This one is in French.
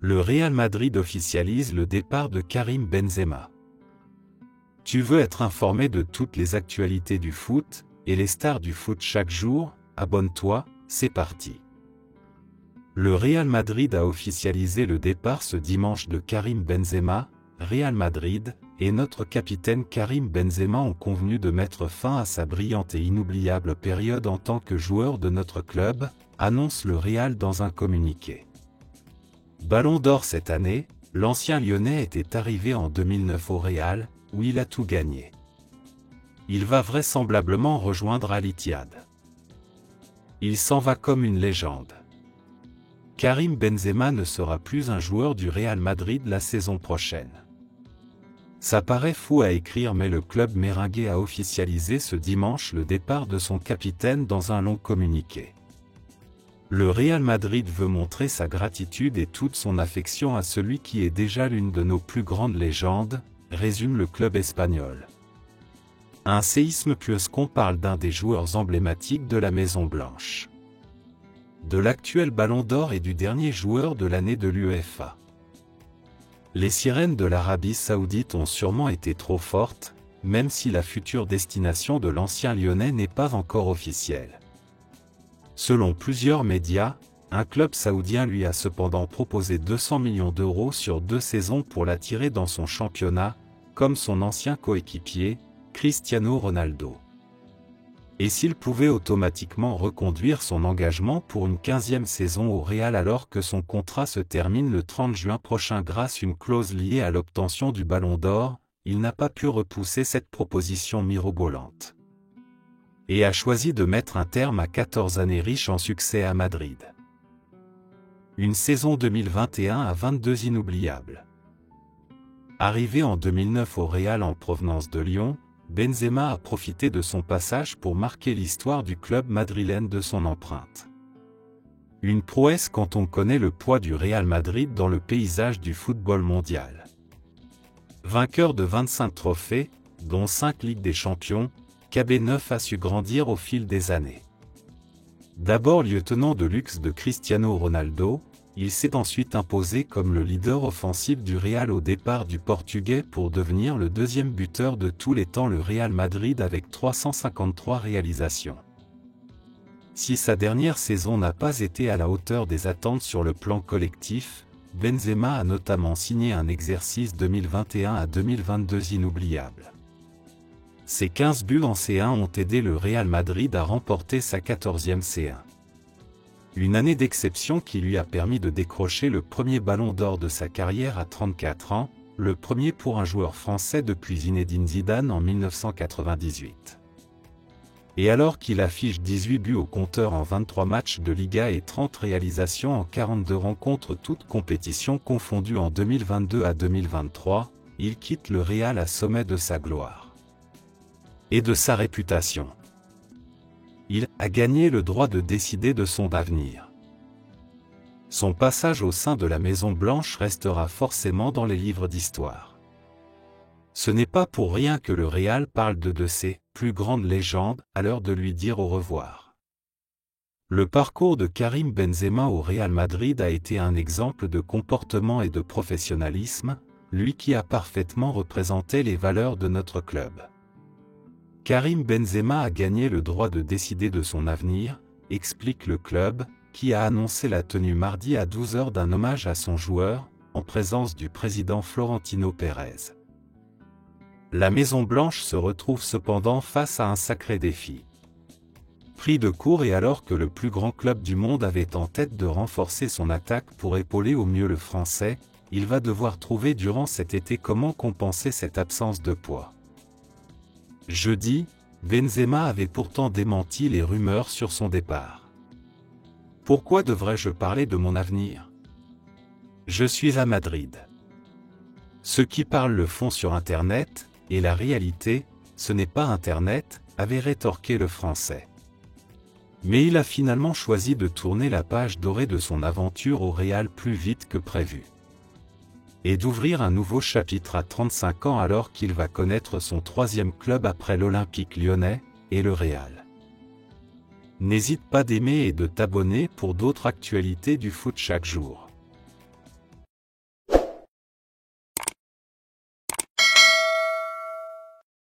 Le Real Madrid officialise le départ de Karim Benzema. Tu veux être informé de toutes les actualités du foot et les stars du foot chaque jour? Abonne-toi, c'est parti. Le Real Madrid a officialisé le départ ce dimanche de Karim Benzema. Real Madrid et notre capitaine Karim Benzema ont convenu de mettre fin à sa brillante et inoubliable période en tant que joueur de notre club, annonce le Real dans un communiqué. Ballon d'or cette année, l'ancien Lyonnais était arrivé en 2009 au Real, où il a tout gagné. Il va vraisemblablement rejoindre Al Ittihad. Il s'en va comme une légende. Karim Benzema ne sera plus un joueur du Real Madrid la saison prochaine. Ça paraît fou à écrire, mais le club merengue a officialisé ce dimanche le départ de son capitaine dans un long communiqué. Le Real Madrid veut montrer sa gratitude et toute son affection à celui qui est déjà l'une de nos plus grandes légendes, résume le club espagnol. Un séisme puisqu'on parle d'un des joueurs emblématiques de la Maison Blanche. De l'actuel Ballon d'Or et du dernier joueur de l'année de l'UEFA. Les sirènes de l'Arabie Saoudite ont sûrement été trop fortes, même si la future destination de l'ancien Lyonnais n'est pas encore officielle. Selon plusieurs médias, un club saoudien lui a cependant proposé 200 millions d'euros sur 2 saisons pour l'attirer dans son championnat, comme son ancien coéquipier, Cristiano Ronaldo. Et s'il pouvait automatiquement reconduire son engagement pour une 15e saison au Real alors que son contrat se termine le 30 juin prochain grâce à une clause liée à l'obtention du Ballon d'Or, il n'a pas pu repousser cette proposition mirobolante. Et a choisi de mettre un terme à 14 années riches en succès à Madrid. Une saison 2021 à 22 inoubliable. Arrivé en 2009 au Real en provenance de Lyon, Benzema a profité de son passage pour marquer l'histoire du club madrilène de son empreinte. Une prouesse quand on connaît le poids du Real Madrid dans le paysage du football mondial. Vainqueur de 25 trophées, dont 5 Ligues des Champions, KB9 a su grandir au fil des années. D'abord lieutenant de luxe de Cristiano Ronaldo, il s'est ensuite imposé comme le leader offensif du Real au départ du Portugais pour devenir le deuxième buteur de tous les temps le Real Madrid avec 353 réalisations. Si sa dernière saison n'a pas été à la hauteur des attentes sur le plan collectif, Benzema a notamment signé un exercice 2021 à 2022 inoubliable. Ses 15 buts en C1 ont aidé le Real Madrid à remporter sa 14e C1. Une année d'exception qui lui a permis de décrocher le premier Ballon d'Or de sa carrière à 34 ans, le premier pour un joueur français depuis Zinedine Zidane en 1998. Et alors qu'il affiche 18 buts au compteur en 23 matchs de Liga et 30 réalisations en 42 rencontres toutes compétitions confondues en 2022 à 2023, il quitte le Real à sommet de sa gloire. Et de sa réputation. Il a gagné le droit de décider de son avenir. Son passage au sein de la Maison Blanche restera forcément dans les livres d'histoire. Ce n'est pas pour rien que le Real parle de ses plus grandes légendes à l'heure de lui dire au revoir. Le parcours de Karim Benzema au Real Madrid a été un exemple de comportement et de professionnalisme, lui qui a parfaitement représenté les valeurs de notre club. Karim Benzema a gagné le droit de décider de son avenir, explique le club, qui a annoncé la tenue mardi à 12 h d'un hommage à son joueur, en présence du président Florentino Pérez. La Maison Blanche se retrouve cependant face à un sacré défi. Pris de court et alors que le plus grand club du monde avait en tête de renforcer son attaque pour épauler au mieux le Français, il va devoir trouver durant cet été comment compenser cette absence de poids. Jeudi, Benzema avait pourtant démenti les rumeurs sur son départ. Pourquoi devrais-je parler de mon avenir? Je suis à Madrid. Ceux qui parlent le font sur Internet, et la réalité, ce n'est pas Internet, avait rétorqué le Français. Mais il a finalement choisi de tourner la page dorée de son aventure au Real plus vite que prévu. Et d'ouvrir un nouveau chapitre à 35 ans alors qu'il va connaître son 3e club après l'Olympique Lyonnais et le Real. N'hésite pas d'aimer et de t'abonner pour d'autres actualités du foot chaque jour.